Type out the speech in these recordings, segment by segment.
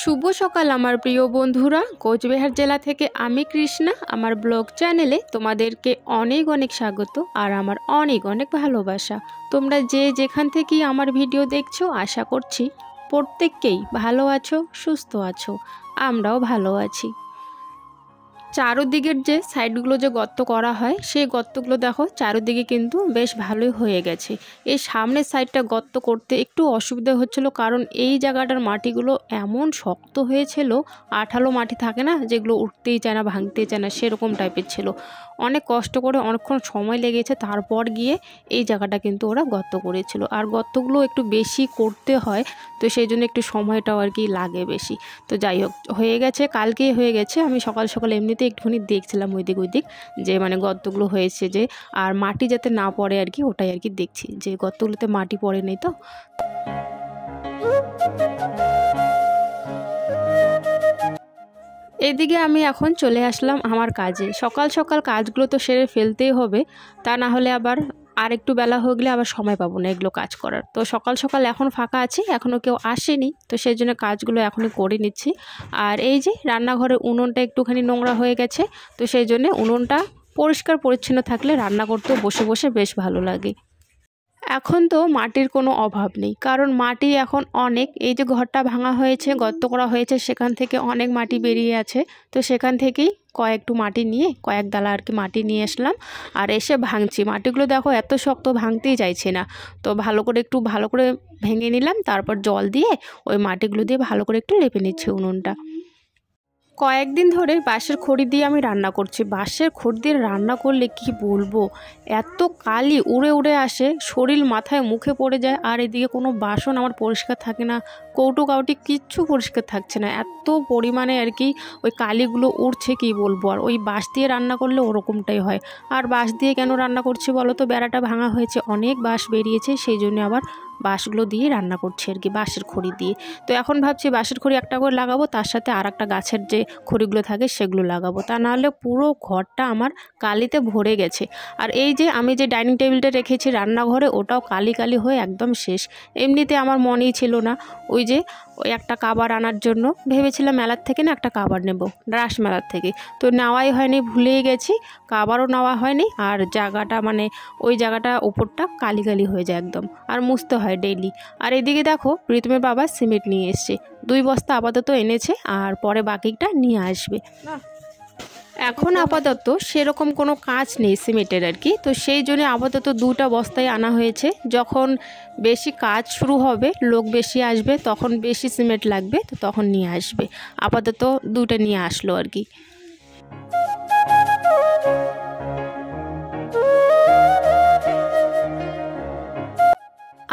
शुभ सकाल आमार प्रिय बंधुरा कोचबिहार जिला थेके आमी कृष्णा आमार ब्लग चैनेले तोमादेरके अनेक अनेक स्वागत और आमार अनेक अनेक भालोबासा। तोमरा जे जेखान थेके आमार भिडियो देखछो आशा करछि प्रत्येककेई भालो आछो सुस्थ आछो आमराओ भालो आछि। चारोदिकेर जे साइडगुलो जो गत्त करा हय सेई गत्तगुलो देखो चारोदिके किन्तु बेश भालोई हये गेछे। एई सामनेर साइडटा गत्त करते एकटु असुविधा हच्छिलो कारण एई जायगाटार माटिगुलो एमन शक्त हयेछिलो आठालो माटी थाके ना जेगुलो उठतेई चाय ना भांगतेई चाय ना सेरकम टाइपेर छिलो। अनेक कष्ट करे अनेकक्षण समय लेगेছে तारपर गिये এই জায়গাটা কিন্তু ওরা গর্ত করেছিল আর গর্তগুলো একটু বেশি করতে হয় তো সেই জন্য একটু সময়টাও আর কি লাগে বেশি। তো যাই হোক হয়ে গেছে কালকেই হয়ে গেছে। আমি সকাল সকাল এমনিতে একটুখানি দেখছিলাম ওইদিক যে মানে গর্তগুলো হয়েছে যে আর মাটি যাতে না পড়ে আর কি ওটাই আর কি দেখছি যে গর্তগুলোতে মাটি পড়ে নেই তো। এদিকে আমি এখন চলে আসলাম আমার কাজে। সকাল সকাল কাজগুলো তো সেরে ফেলতেই হবে তা না হলে আবার আর একটু বেলা হয়ে গেলে আবার সময় পাবো না এগুলো কাজ করার। তো সকাল সকাল এখন ফাঁকা আছি এখনও কেউ আসেনি তো সেই জন্য কাজগুলো এখনই করে নিচ্ছি। আর এই যে রান্নাঘরের উনুনটা একটুখানি নোংরা হয়ে গেছে তো সেই জন্য উনুনটা পরিষ্কার পরিচ্ছন্ন থাকলে রান্না করতেও বসে বসে বেশ ভালো লাগে। এখন তো মাটির কোনো অভাব নেই কারণ মাটি এখন অনেক এই যে ঘরটা ভাঙা হয়েছে গর্ত করা হয়েছে সেখান থেকে অনেক মাটি বেরিয়ে আছে তো সেখান থেকেই কয়েকটু মাটি নিয়ে কয়েক ডালা আর কি মাটি নিয়ে আসলাম আর এসে ভাঙছি। মাটিগুলো দেখো এত শক্ত ভাঙতেই চাইছে না তো একটু ভালো করে ভেঙে নিলাম তারপর জল দিয়ে ওই মাটিগুলো দিয়ে ভালো করে একটু লেপে নিচ্ছি উনুনটা। কয়েকদিন ধরে বাঁশের খড়ি দিয়ে আমি রান্না করছি। বাঁশের খড়ি দিয়ে রান্না করলে কি বলবো এত কালি উড়ে উড়ে আসে শরীর মাথায় মুখে পড়ে যায় আর এদিকে কোনো বাসন আমার পরিষ্কার থাকে না কৌটো কাউটি কিচ্ছু পরিষ্কার থাকছে না এত পরিমাণে আর কি ওই কালিগুলো উড়ছে কি বলবো। আর ওই বাঁশ দিয়ে রান্না করলে ওরকমটাই হয়। আর বাঁশ দিয়ে কেন রান্না করছি বলো তো বেড়াটা ভাঙা হয়েছে অনেক বাঁশ বেরিয়েছে সেই জন্য আবার বাঁশগুলো দিয়ে রান্না করছি আর কি বাঁশের খড়ি দিয়ে। তো এখন ভাবছি বাঁশের খড়ি একটা করে লাগাবো তার সাথে আর একটা গাছের যে খড়িগুলো থাকে সেগুলো লাগাবো তা নাহলে পুরো ঘরটা আমার কালিতে ভরে গেছে। আর এই যে আমি যে ডাইনিং টেবিলটা রেখেছি রান্নাঘরে ওটাও কালি কালি হয়ে একদম শেষ। এমনিতে আমার মনেই ছিল না ওই একটা কাবার আনার জন্য ভেবেছিলাম মেলার থেকে না একটা কাবার নেব রাস মেলার থেকে তো নেওয়াই হয়নি ভুলেই গেছি কাবারও নেওয়া হয়নি আর জায়গাটা মানে ওই জায়গাটা উপরটা কালি কালি হয়ে যায় একদম আর মুছতে হয় ডেইলি। আর এদিকে দেখো প্রীতমের বাবা সিমেন্ট নিয়ে এসছে 2 বস্তা আপাতত এনেছে আর পরে বাকিটা নিয়ে আসবে। এখন আপাতত সেরকম কোনো কাজ নেই সিমেন্টের আর কি তো সেই জন্য আপাতত 2টা বস্তায় আনা হয়েছে। যখন বেশি কাজ শুরু হবে লোক বেশি আসবে তখন বেশি সিমেন্ট লাগবে তো তখন নিয়ে আসবে। আপাতত 2টা নিয়ে আসলো আর কি।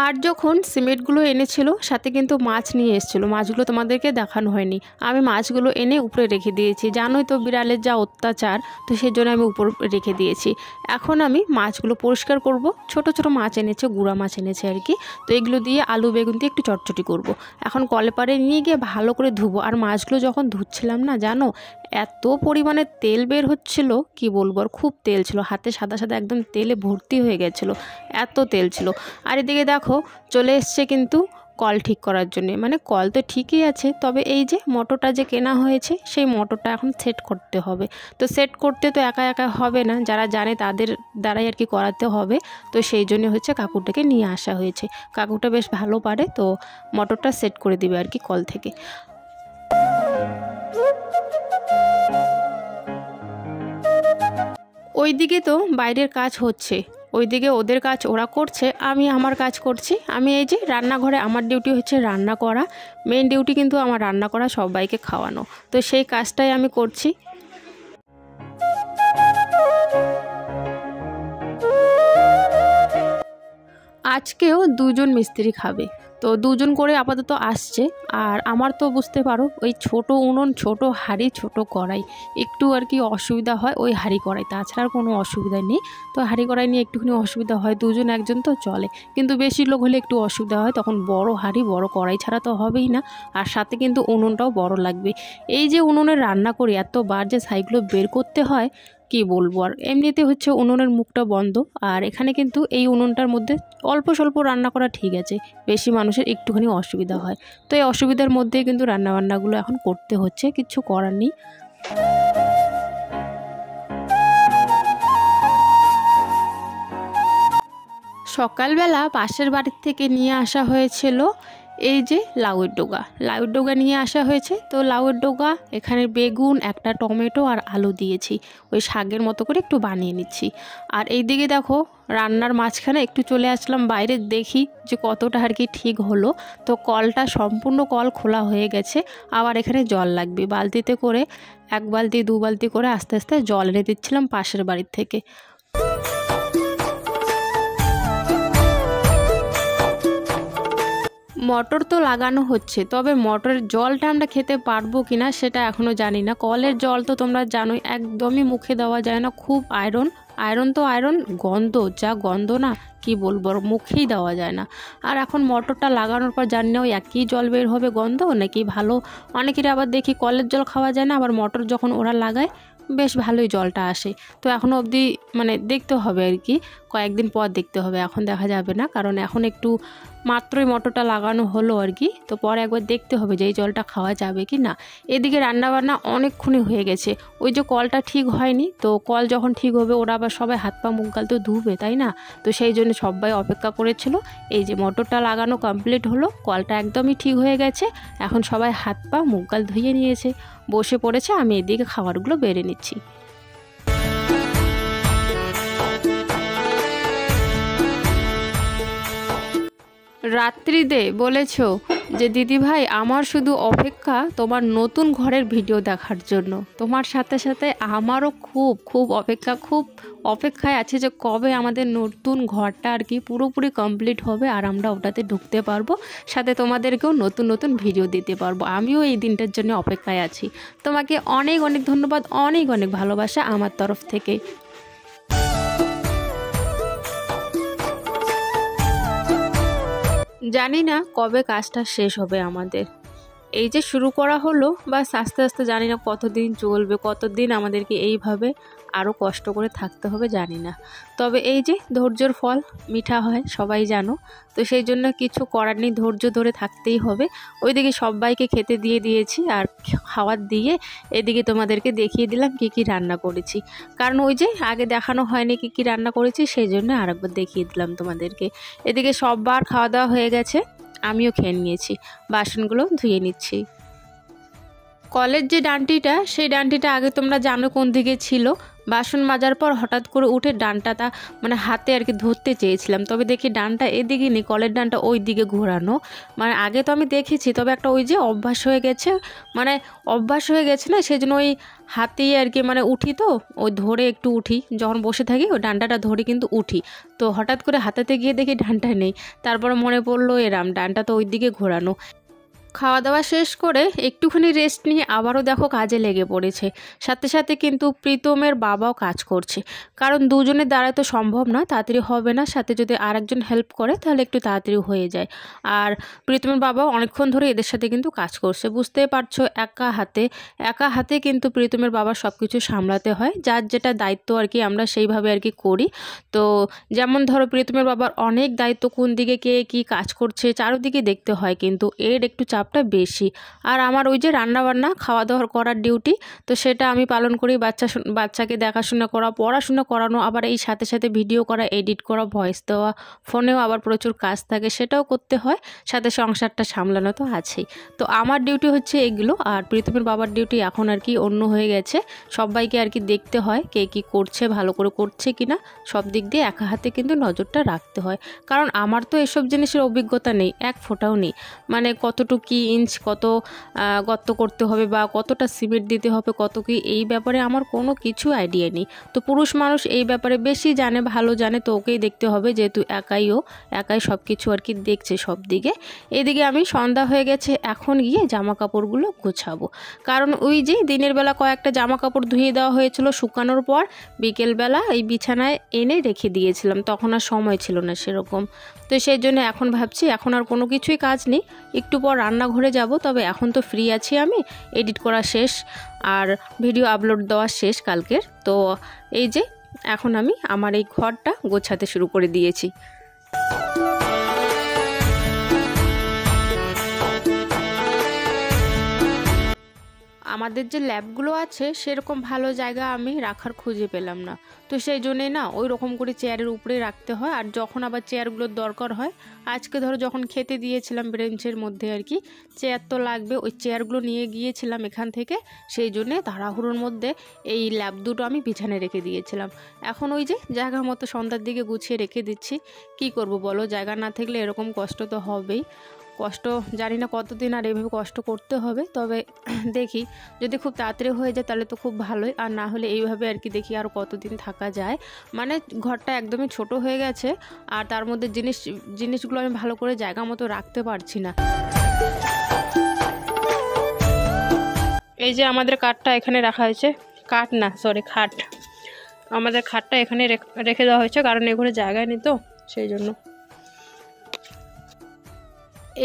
আর যখন সিমেন্টগুলো এনেছিল সাথে কিন্তু মাছ নিয়ে এসেছিলো মাছগুলো তোমাদেরকে দেখানো হয়নি। আমি মাছগুলো এনে উপরে রেখে দিয়েছি জানোই তো বিড়ালের যা অত্যাচার তো সেই জন্য আমি উপর রেখে দিয়েছি। এখন আমি মাছগুলো পরিষ্কার করব। ছোট ছোট মাছ এনেছে গুঁড়া মাছ এনেছে আর কি তো এগুলো দিয়ে আলু বেগুন দিয়ে একটু চটচটি করব। এখন কলেপারে নিয়ে গিয়ে ভালো করে ধুবো। আর মাছগুলো যখন ধুচ্ছিলাম না জানো এত পরিমাণে তেল বের হচ্ছিল কি বলবো আর খুব তেল ছিল হাতে সাদা সাদা একদম তেলে ভর্তি হয়ে গেছিলো এত তেল ছিল। আর এদিকে দেখো চলে এসছে কিন্তু কল ঠিক করার জন্য মানে কল তো ঠিকই আছে তবে এই যে মোটরটা যে কেনা হয়েছে সেই মোটরটা এখন সেট করতে হবে। তো সেট করতে তো একা একা হবে না যারা জানে তাদের দ্বারাই আর কি করাতে হবে তো সেই জন্য হচ্ছে কাকুটাকে নিয়ে আসা হয়েছে। কাকুটা বেশ ভালো পারে তো মোটরটা সেট করে দিবে আর কি কল থেকে। ওইদিকে তো বাইরের কাজ হচ্ছে ওইদিকে ওদের কাজ ওরা করছে আমি আমার কাজ করছি। আমি এই যে রান্নাঘরে আমার ডিউটি হচ্ছে রান্না করা মেন ডিউটি কিন্তু আমার রান্না করা সবাইকে খাওয়ানো তো সেই কাজটাই আমি করছি। আজকেও 2জন মিস্ত্রি খাবে তো 2জন করে আপাতত আসছে। আর আমার তো বুঝতে পারো ওই ছোট উনুন ছোট হাঁড়ি ছোট কড়াই একটু আর কি অসুবিধা হয় ওই হাঁড়ি কড়াই তাছাড়া কোনো অসুবিধা নেই। তো হাঁড়ি কড়াই নিয়ে একটুখানি অসুবিধা হয় 2জন 1জন তো চলে কিন্তু বেশি লোক হলে একটু অসুবিধা হয় তখন বড় হাঁড়ি বড় কড়াই ছাড়া তো হবেই না আর সাথে কিন্তু উনুনটাও বড় লাগবে। এই যে উনুনে রান্না করি এতবার যে ছাইগুলো বের করতে হয় কি বলবো আর। এমনিতে হচ্ছে উনুনের মুখটা বন্ধ, আর এখানে কিন্তু এই উনুনটার মধ্যে অল্প স্বল্প রান্না করা ঠিক আছে, বেশি মানুষের একটুখানি অসুবিধা হয়। তো এই অসুবিধার মধ্যেই কিন্তু রান্নাবান্নাগুলো এখন করতে হচ্ছে, কিচ্ছু করার নেই। সকালবেলা পাশের বাড়ির থেকে নিয়ে আসা হয়েছিল এই যে লাউয়ের ডোগা নিয়ে আসা হয়েছে। তো লাউয়ের ডোগা, এখানে বেগুন, একটা টমেটো আর আলু দিয়েছি, ওই শাকের মতো করে একটু বানিয়ে নিচ্ছি। আর এই দিকে দেখো রান্নার মাঝখানে একটু চলে আসলাম বাইরে, দেখি যে কতটা আর কি ঠিক হলো। তো কলটা সম্পূর্ণ কল খোলা হয়ে গেছে, আবার এখানে জল লাগবে বালতিতে করে, 1 বালতি 2 বালতি করে আস্তে আস্তে জল এনে দিচ্ছিলাম পাশের বাড়ির থেকে। মটর তো লাগানো হচ্ছে, তবে মটরের জলটা আমরা খেতে পারবো কিনা সেটা এখনও জানি না। কলের জল তো তোমরা জানোই একদমই মুখে দেওয়া যায় না, খুব আয়রন তো আয়রন, গন্ধ যা গন্ধ না কি বলবো, মুখেই দেওয়া যায় না। আর এখন মটরটা লাগানোর পর জানি না ওই একই জল বের হবে গন্ধ নাকি ভালো। অনেকের আবার দেখি কলের জল খাওয়া যায় না, আবার মটর যখন ওরা লাগায় বেশ ভালোই জলটা আসে। তো এখনও অবধি মানে দেখতে হবে আর কি, কয়েকদিন পর দেখতে হবে, এখন দেখা যাবে না, কারণ এখন একটু মাত্রই মটরটা লাগানো হলো আর কি। তো পরে একবার দেখতে হবে যে এই জলটা খাওয়া যাবে কি না। এদিকে রান্নাবান্না অনেকক্ষণই হয়ে গেছে, ওই যে কলটা ঠিক হয়নি, তো কল যখন ঠিক হবে ওরা আবার সবাই হাত পা মুখ গাল তো ধুবে তাই না। তো সেই জন্য সবাই অপেক্ষা করেছিল। এই যে মটরটা লাগানো কমপ্লিট হলো, কলটা একদমই ঠিক হয়ে গেছে, এখন সবাই হাত পা মুখ গাল ধুয়ে নিয়েছে, বসে পড়েছে। আমি এদিকে খাবারগুলো বেড়ে নিচ্ছি। রাত্রিতে বলেছ যে দিদি ভাই আমার শুধু অপেক্ষা তোমার নতুন ঘরের ভিডিও দেখার জন্য, তোমার সাথে সাথে আমারও খুব অপেক্ষায় আছে যে কবে আমাদের নতুন ঘরটা আর কি পুরোপুরি কমপ্লিট হবে আর আমরা ওটাতে ঢুকতে পারবো, সাথে তোমাদেরকেও নতুন ভিডিও দিতে পারবো। আমিও এই দিনটার জন্য অপেক্ষায় আছি। তোমাকে অনেক ধন্যবাদ, অনেক ভালোবাসা আমার তরফ থেকে। জানি না কবে কাজটা শেষ হবে আমাদের, এই যে শুরু করা হলো, বাস আস্তে আস্তে জানি না কতদিন চলবে, কতদিন আমাদেরকে এইভাবে আরও কষ্ট করে থাকতে হবে জানি না। তবে এই যে ধৈর্যের ফল মিঠা হয় সবাই জানো, তো সেই জন্য কিছু করার নেই, ধৈর্য ধরে থাকতেই হবে। ওইদিকে সবাইকে খেতে দিয়ে দিয়েছি, আর খাওয়ার দিয়ে এদিকে তোমাদেরকে দেখিয়ে দিলাম কি রান্না করেছি, কারণ ওই যে আগে দেখানো হয়নি কি রান্না করেছি, সেই জন্য আরেকবার দেখিয়ে দিলাম তোমাদেরকে। এদিকে সববার খাওয়া দাওয়া হয়ে গেছে, আমিও খেয়ে নিয়েছি, বাসনগুলো ধুয়ে নিচ্ছি। কলের যে ডান্ডিটা, সেই ডান্ডিটা আগে তোমরা জানো কোন দিকে ছিল। বাসন মাজার পর হঠাৎ করে উঠে ডানটাটা মানে হাতে আর কি ধরতে চেয়েছিলাম, তবে দেখি ডানটা এদিকে নেই, কলের ডানটা ওই দিকে ঘোরানো। মানে আগে তো আমি দেখেছি, তবে একটা ওই যে অভ্যাস হয়ে গেছে না, সেই জন্য ওই হাতেই আর কি মানে উঠি, তো ওই ধরে একটু উঠি, যখন বসে থাকি ওই ডানটাটা ধরে কিন্তু উঠি। তো হঠাৎ করে হাতাতে গিয়ে দেখি ডানটা নেই, তারপরে মনে পড়লো এরাম ডানটা তো ওই দিকে ঘোরানো। খাওয়া দাওয়া শেষ করে একটুখানি রেস্ট নিয়ে আবারও দেখো কাজে লেগে পড়েছে। সাথে সাথে কিন্তু প্রীতমের বাবাও কাজ করছে, কারণ দুজনের দ্বারা তো সম্ভব না, তাড়াতাড়ি হবে না, সাথে যদি আরেকজন হেল্প করে তাহলে একটু তাড়াতাড়ি হয়ে যায়। আর প্রীতমের বাবাও অনেকক্ষণ ধরে এদের সাথে কিন্তু কাজ করছে, বুঝতেই পারছো একা হাতে কিন্তু প্রীতমের বাবার সব কিছু সামলাতে হয়, যার যেটা দায়িত্ব আর কি আমরা সেইভাবে আর কি করি। তো যেমন ধরো প্রীতমের বাবার অনেক দায়িত্ব, কোন দিকে কে কী কাজ করছে চারদিকে দেখতে হয়, কিন্তু এর একটু চাপটা বেশি। আর আমার ওই যে রান্নাবান্না খাওয়া দাওয়া করার ডিউটি, তো সেটা আমি পালন করি, বাচ্চাকে দেখাশোনা করা, পড়াশোনা করানো, আবার এই সাথে সাথে ভিডিও করা, এডিট করা, ভয়েস দেওয়া, ফোনেও আবার প্রচুর কাজ থাকে সেটাও করতে হয়, সাথে সংসারটা সামলানো তো আছেই। তো আমার ডিউটি হচ্ছে এগুলো, আর প্রীতমের বাবার ডিউটি এখন আর কি অন্য হয়ে গেছে, সবাইকে আর কি দেখতে হয় কে কী করছে, ভালো করে করছে কিনা, সব দিক দিয়ে একা হাতে কিন্তু নজরটা রাখতে হয়, কারণ আমার তো এসব জিনিসের অভিজ্ঞতা নেই, এক ফোঁটাও নেই। মানে কতটুকু কি ইঞ্চ কত গর্ত করতে হবে বা কতটা সিমেন্ট দিতে হবে, কত কি, এই ব্যাপারে আমার কোনো কিছু আইডিয়া নেই। তো পুরুষ মানুষ এই ব্যাপারে বেশি জানে, ভালো জানে, তো ওকেই দেখতে হবে, যেহেতু একাই সব কিছু আর কি দেখছে সব দিকে। এদিকে আমি সন্ধ্যা হয়ে গেছে, এখন গিয়ে জামা কাপড়গুলো গোছাবো, কারণ ওই যে দিনের বেলা কয়েকটা জামা কাপড় ধুয়ে দেওয়া হয়েছিল, শুকানোর পর বিকেলবেলা এই বিছানায় এনে রেখে দিয়েছিলাম, তখন আর সময় ছিল না সেরকম। তো সেই জন্য এখন ভাবছি এখন আর কোনো কিছুই কাজ নেই, একটু পর রান্না রান্নাঘরে যাব, তবে এখন তো ফ্রি আছি, আমি এডিট করা শেষ আর ভিডিও আপলোড দেওয়া শেষ কালকের। তো এই যে এখন আমি আমার এই ঘরটা গোছাতে শুরু করে দিয়েছি। আমাদের যে ল্যাবগুলো আছে সেরকম ভালো জায়গা আমি রাখার খুঁজে পেলাম না, তো সেই জন্যেই না ওই রকম করে চেয়ারের উপরে রাখতে হয়। আর যখন আবার চেয়ারগুলোর দরকার হয়, আজকে ধরো যখন খেতে দিয়েছিলাম বেঞ্চের মধ্যে আর কি, চেয়ার তো লাগবে, ওই চেয়ারগুলো নিয়ে গিয়েছিলাম এখান থেকে, সেই জন্যে তাড়াহুড়োর মধ্যে এই ল্যাব দুটো আমি বিছানে রেখে দিয়েছিলাম। এখন ওই যে জায়গা মতো সন্ধ্যার দিকে গুছিয়ে রেখে দিচ্ছি। কি করব বলো, জায়গা না থাকলে এরকম কষ্ট তো হবেই। কষ্ট জানি না কতদিন আর এইভাবে কষ্ট করতে হবে, তবে দেখি যদি খুব তাড়াতাড়ি হয়ে যায় তাহলে তো খুব ভালোই, আর না হলে এইভাবে আর কি দেখি আর কতদিন থাকা যায়। মানে ঘরটা একদমই ছোট হয়ে গেছে, আর তার মধ্যে জিনিসগুলো আমি ভালো করে জায়গা মতো রাখতে পারছি না। এই যে আমাদের কাঠটা এখানে রাখা হয়েছে, কাঠ না সরি খাট, আমাদের খাটটা এখানে রেখে দেওয়া হয়েছে, কারণ এখানে জায়গায় নেই তো সেই জন্য।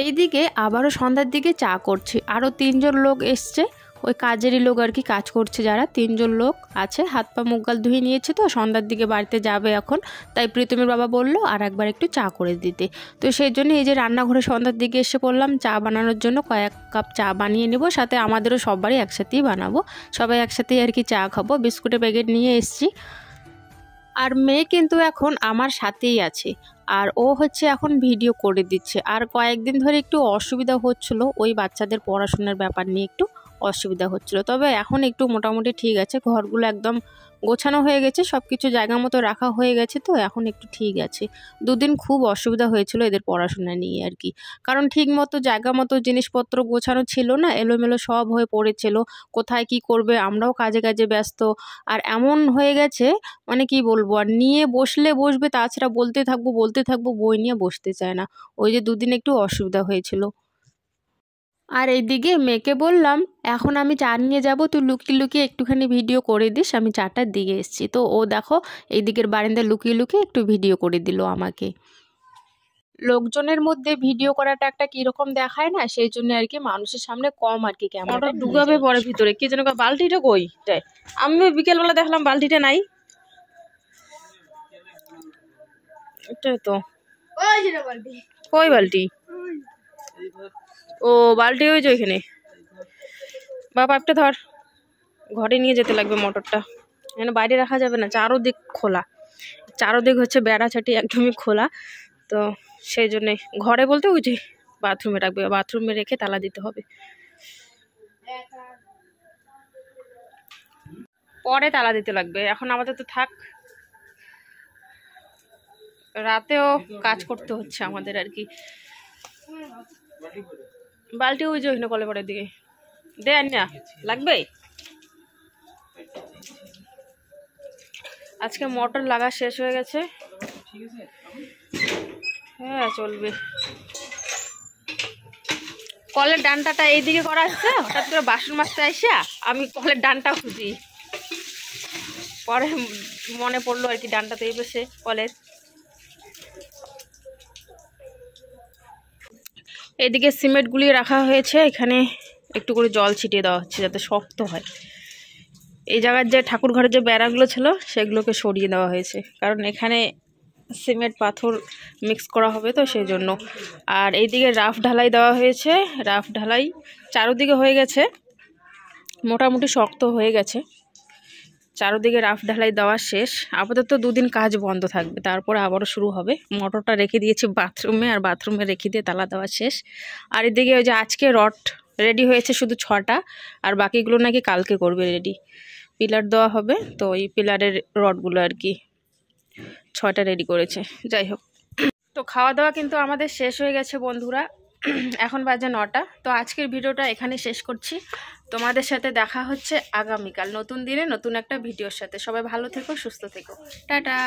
এইদিকে আবারও সন্ধ্যার দিকে চা করছি, আরও 3 জন লোক এসছে, ওই কাজেরই লোক আর কি, কাজ করছে যারা 3 জন লোক আছে। হাত পা মুখ গাল ধুয়ে নিয়েছে, তো সন্ধ্যার দিকে বাড়িতে যাবে এখন, তাই প্রীতমের বাবা বললো আর একবার একটু চা করে দিতে। তো সেই জন্য এই যে রান্নাঘরে সন্ধ্যার দিকে এসে পড়লাম চা বানানোর জন্য। কয়েক কাপ চা বানিয়ে নেব, সাথে আমাদেরও সবারই একসাথেই বানাবো, সবাই একসাথেই আর কি চা খাবো। বিস্কুটের প্যাকেট নিয়ে এসছি, আর মেয়ে কিন্তু এখন আমার সাথেই আছে, আর ও হচ্ছে এখন ভিডিও করে দিচ্ছে। আর কয়েকদিন ধরে একটু অসুবিধা হচ্ছিল, ওই বাচ্চাদের পড়াশোনার ব্যাপার নিয়ে একটু অসুবিধা হচ্ছিল, তবে এখন একটু মোটামুটি ঠিক আছে। ঘরগুলো একদম গোছানো হয়ে গেছে, সব কিছু জায়গা মতো রাখা হয়ে গেছে, তো এখন একটু ঠিক আছে। 2 দিন খুব অসুবিধা হয়েছিল এদের পড়াশোনা নিয়ে আর কি, কারণ ঠিক মতো জায়গা মতো জিনিসপত্র গোছানো ছিল না, এলোমেলো সব হয়ে পড়েছিল। কোথায় কি করবে, আমরাও কাজে কাজে ব্যস্ত, আর এমন হয়ে গেছে মানে কি বলবো, আর নিয়ে বসলে বসবে, তাছাড়া বলতে থাকবো, বই নিয়ে বসতে চায় না। ওই যে 2 দিন একটু অসুবিধা হয়েছিল। আর এইদিকে মেয়েকে বললাম এখন আমি চা নিয়ে যাব, তুই লুকিয়ে লুকিয়ে একটুখানি ভিডিও করে দিস, আমি চাটার দিকে এসেছি। তো ও দেখো এই দিকের বারান্দায় লুকিয়ে লুকিয়ে একটু ভিডিও করে দিল আমাকে। লোকজনের মধ্যে ভিডিও করাটা একটা কিরকম দেখায় না, সেই জন্য আর কি মানুষের সামনে কম আর কি ক্যামেরাটা ঢুকাবে পরে ভিতরে। কি যেন বালতিটা কই, আমি বিকেলবেলা দেখলাম বালতিটা নাই। এটাই তো, কই বালতি? ও বালতি ওই যে ওইখানে। বাবা একটা ধর, ঘরে নিয়ে যেতে লাগবে মোটরটা, এখানে বাইরে রাখা যাবে না, চারোদিক খোলা, চারোদিক হচ্ছে বেড়া ছাটি একদমই খোলা, তো সেই জন্যে ঘরে বলতে ওই যে বাথরুমে রাখবে, বাথরুমে রেখে তালা দিতে হবে, পরে তালা দিতে লাগবে। এখন আপাতত থাক, রাতেও কাজ করতে হচ্ছে আমাদের আর কি। বালতি ওই যে ওইখানে কলে পরের দিকে দে, না লাগবে। আজকে মোটর লাগা শেষ হয়ে গেছে, হ্যাঁ চলবে। কলের ডান্টাটা এইদিকে করা হচ্ছে, হঠাৎ করে বাসন মাজতে আইসা আমি কলের ডান্টা খুঁজি, পরে মনে পড়লো আর কি ডান্টাতে এই বসে কলের। এদিকে সিমেন্ট গুলিয়ে রাখা হয়েছে, এখানে একটু করে জল ছিটিয়ে দেওয়া হচ্ছে যাতে শক্ত হয়। এই জায়গার যে ঠাকুর ঘরের যে বেড়াগুলো ছিল সেগুলোকে সরিয়ে দেওয়া হয়েছে, কারণ এখানে সিমেন্ট পাথর মিক্স করা হবে তো সেই জন্য। আর এইদিকে রাফ ঢালাই দেওয়া হয়েছে, রাফ ঢালাই চারোদিকে হয়ে গেছে, মোটামুটি শক্ত হয়ে গেছে, চারোদিকে রাফ ঢালাই দেওয়া শেষ। আপাতত 2 দিন কাজ বন্ধ থাকবে, তারপরে আবারও শুরু হবে। মোটরটা রেখে দিয়েছি বাথরুমে, আর বাথরুমে রেখে দিয়ে তালা দেওয়া শেষ। আর এদিকে ওই যে আজকে রড রেডি হয়েছে শুধু 6টা, আর বাকিগুলো নাকি কালকে করবে রেডি, পিলার দেওয়া হবে, তো ওই পিলারের রডগুলো আর কি 6টা রেডি করেছে। যাই হোক, তো খাওয়া দাওয়া কিন্তু আমাদের শেষ হয়ে গেছে বন্ধুরা, এখন বাজে 9টা। তো আজকের ভিডিওটা এখানে শেষ করছি, তোমাদের সাথে দেখা হচ্ছে আগামীকাল নতুন দিনে নতুন একটা ভিডিওর সাথে। সবাই ভালো থেকো, সুস্থ থেকো, টাটা।